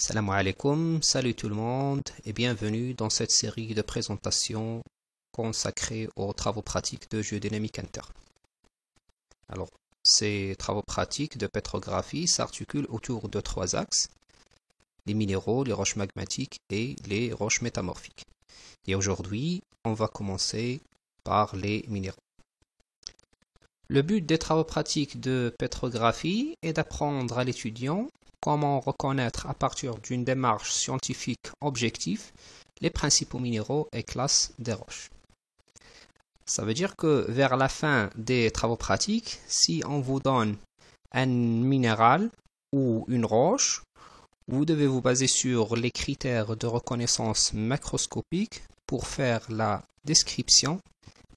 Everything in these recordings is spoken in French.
Salam alaikum, salut tout le monde et bienvenue dans cette série de présentations consacrée aux travaux pratiques de géodynamique inter. Alors, ces travaux pratiques de pétrographie s'articulent autour de trois axes, les minéraux, les roches magmatiques et les roches métamorphiques. Et aujourd'hui, on va commencer par les minéraux. Le but des travaux pratiques de pétrographie est d'apprendre à l'étudiant comment reconnaître à partir d'une démarche scientifique objective les principaux minéraux et classes des roches. Ça veut dire que vers la fin des travaux pratiques, si on vous donne un minéral ou une roche, vous devez vous baser sur les critères de reconnaissance macroscopique pour faire la description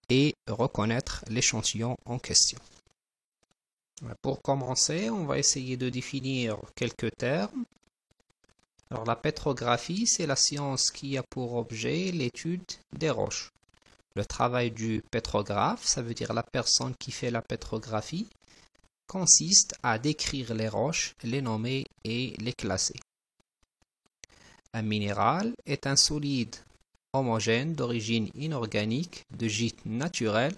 et reconnaître l'échantillon en question. Pour commencer, on va essayer de définir quelques termes. Alors, la pétrographie, c'est la science qui a pour objet l'étude des roches. Le travail du pétrographe, ça veut dire la personne qui fait la pétrographie, consiste à décrire les roches, les nommer et les classer. Un minéral est un solide homogène d'origine inorganique, de gîte naturel,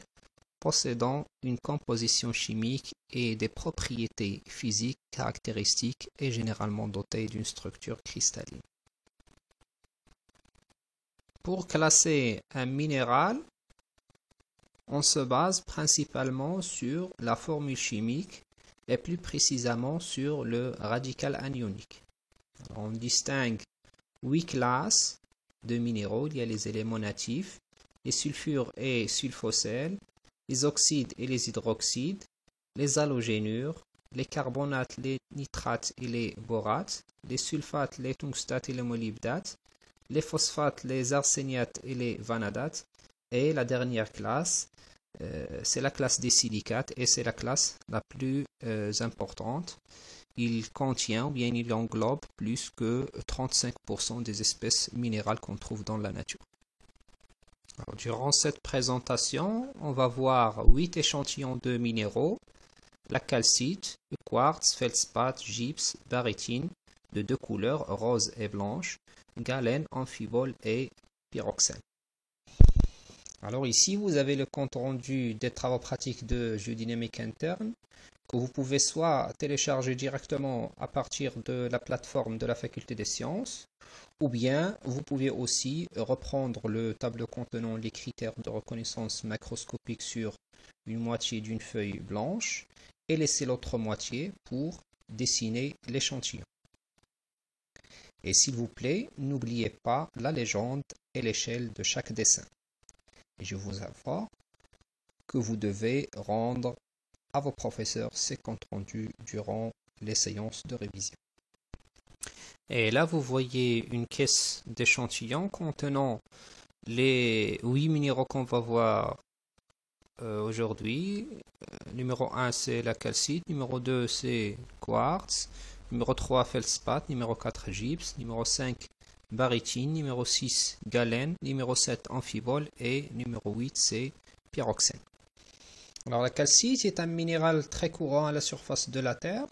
possédant une composition chimique et des propriétés physiques caractéristiques et généralement doté d'une structure cristalline. Pour classer un minéral, on se base principalement sur la formule chimique et plus précisément sur le radical anionique. Alors, on distingue 8 classes de minéraux. Il y a les éléments natifs, les sulfures et sulfosels, les oxydes et les hydroxydes, les halogénures, les carbonates, les nitrates et les borates, les sulfates, les tungstates et les molybdates, les phosphates, les arséniates et les vanadates, et la dernière classe, c'est la classe des silicates et c'est la classe la plus importante. Il contient ou bien il englobe plus que 35% des espèces minérales qu'on trouve dans la nature. Alors, durant cette présentation, on va voir 8 échantillons de minéraux, la calcite, le quartz, feldspath, gypse, barytine, de deux couleurs, rose et blanche, galène, amphibole et pyroxène. Alors ici, vous avez le compte rendu des travaux pratiques de géodynamique interne que vous pouvez soit télécharger directement à partir de la plateforme de la Faculté des sciences, ou bien vous pouvez aussi reprendre le tableau contenant les critères de reconnaissance macroscopique sur une moitié d'une feuille blanche et laisser l'autre moitié pour dessiner l'échantillon. Et s'il vous plaît, n'oubliez pas la légende et l'échelle de chaque dessin. Et je vous informe que vous devez rendre à vos professeurs ces comptes rendus durant les séances de révision. Et là, vous voyez une caisse d'échantillons contenant les 8 minéraux qu'on va voir aujourd'hui. Numéro 1, c'est la calcite. Numéro 2, c'est quartz. Numéro 3, feldspath. Numéro 4, gypse. Numéro 5, barytine. Numéro 6, galène. Numéro 7, amphibole. Et numéro 8, c'est pyroxène. Alors, la calcite est un minéral très courant à la surface de la Terre.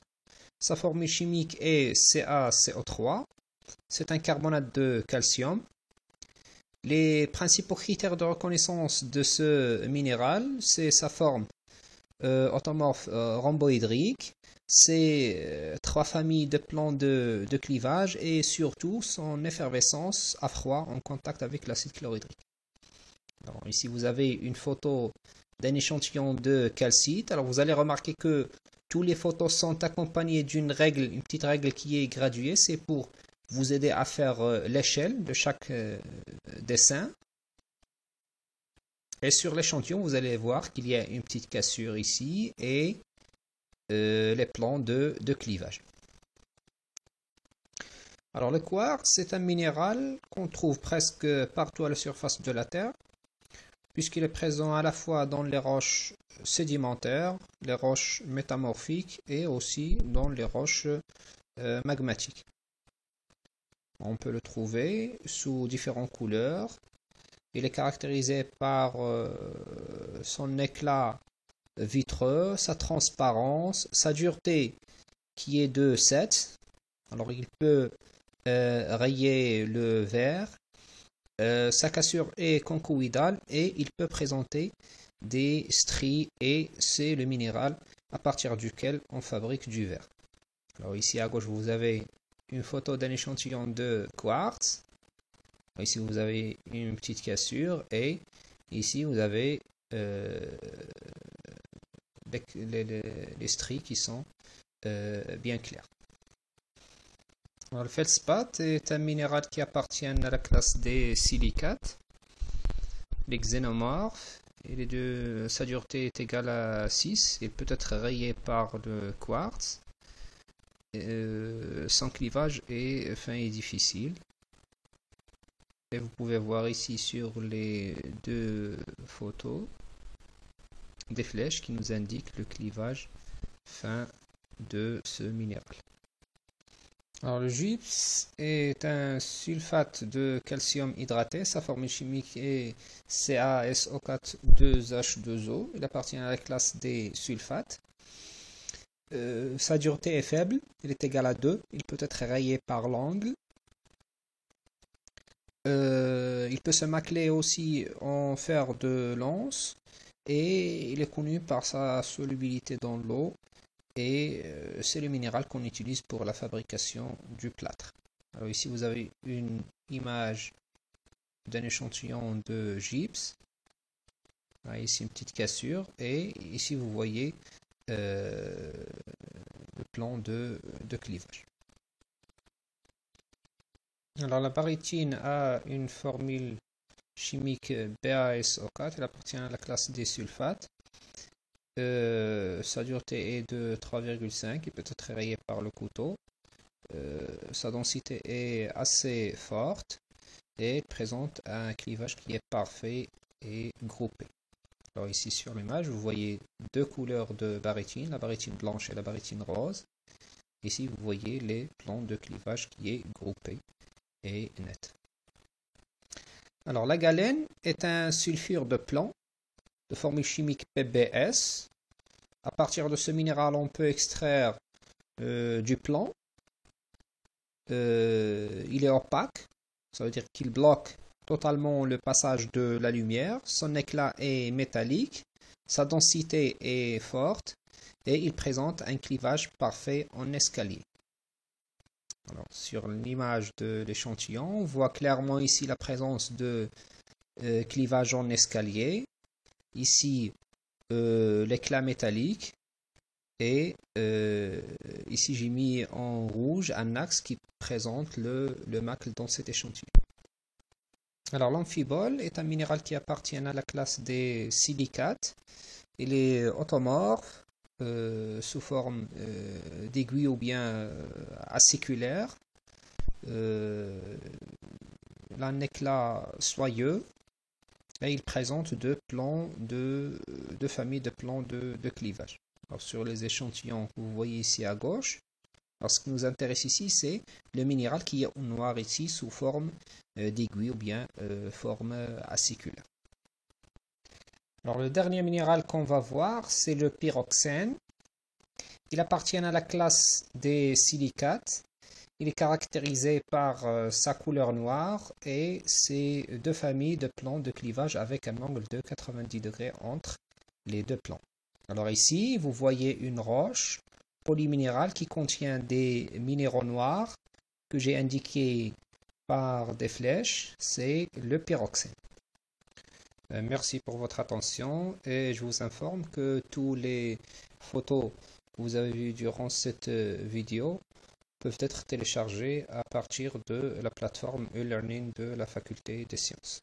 Sa formule chimique est CaCO3. C'est un carbonate de calcium. Les principaux critères de reconnaissance de ce minéral, c'est sa forme automorphe rhomboédrique, ses 3 familles de plans de clivage et surtout son effervescence à froid en contact avec l'acide chlorhydrique. Alors, ici, vous avez une photo d'un échantillon de calcite. Alors, vous allez remarquer que tous les photos sont accompagnées d'une règle, une petite règle qui est graduée. C'est pour vous aider à faire l'échelle de chaque dessin. Et sur l'échantillon, vous allez voir qu'il y a une petite cassure ici et les plans de clivage. Alors, le quartz, c'est un minéral qu'on trouve presque partout à la surface de la Terre, puisqu'il est présent à la fois dans les roches sédimentaires, les roches métamorphiques et aussi dans les roches magmatiques. On peut le trouver sous différentes couleurs. Il est caractérisé par son éclat vitreux, sa transparence, sa dureté qui est de 7. Alors il peut rayer le verre. Sa cassure est conchoïdale et il peut présenter des stries et c'est le minéral à partir duquel on fabrique du verre. Alors ici à gauche vous avez une photo d'un échantillon de quartz. Ici vous avez une petite cassure et ici vous avez les stries qui sont bien claires. Alors, le feldspath est un minéral qui appartient à la classe des silicates, les xénomorphes, et sa dureté est égale à 6. Il peut être rayé par le quartz. Son clivage est fin et difficile. Et vous pouvez voir ici sur les deux photos des flèches qui nous indiquent le clivage fin de ce minéral. Alors, le gypse est un sulfate de calcium hydraté. Sa formule chimique est CaSO4 2H2O. Il appartient à la classe des sulfates. Sa dureté est faible. Elle est égale à 2. Il peut être rayé par l'angle. Il peut se macler aussi en fer de lance. Et il est connu par sa solubilité dans l'eau. Et c'est le minéral qu'on utilise pour la fabrication du plâtre. Alors ici vous avez une image d'un échantillon de gypse. Là, ici une petite cassure et ici vous voyez le plan de clivage. Alors la barytine a une formule chimique BaSO4, elle appartient à la classe des sulfates. Sa dureté est de 3,5, il peut être rayé par le couteau. Sa densité est assez forte et présente un clivage qui est parfait et groupé. Alors ici sur l'image, vous voyez deux couleurs de barytine, la barytine blanche et la barytine rose. Ici, vous voyez les plans de clivage qui est groupé et net. Alors la galène est un sulfure de plomb de formule chimique PbS. À partir de ce minéral, on peut extraire du plomb. Il est opaque, ça veut dire qu'il bloque totalement le passage de la lumière. Son éclat est métallique, sa densité est forte et il présente un clivage parfait en escalier. Alors, sur l'image de l'échantillon, on voit clairement ici la présence de clivage en escalier. Ici, l'éclat métallique. Et ici, j'ai mis en rouge un axe qui présente le macle dans cet échantillon. Alors, l'amphibole est un minéral qui appartient à la classe des silicates. Il est automorphe, sous forme d'aiguille ou bien aciculaire. Il a un éclat soyeux et il présente deux familles de plans de clivage. Alors, sur les échantillons que vous voyez ici à gauche, alors ce qui nous intéresse ici, c'est le minéral qui est en noir ici sous forme d'aiguille ou bien forme aciculaire. Alors, le dernier minéral qu'on va voir, c'est le pyroxène. Il appartient à la classe des silicates. Il est caractérisé par sa couleur noire et ses deux familles de plans de clivage avec un angle de 90 degrés entre les deux plans. Alors ici, vous voyez une roche polyminérale qui contient des minéraux noirs que j'ai indiqués par des flèches. C'est le pyroxène. Merci pour votre attention et je vous informe que toutes les photos que vous avez vues durant cette vidéo peuvent être téléchargées à partir de la plateforme e-learning de la Faculté des sciences.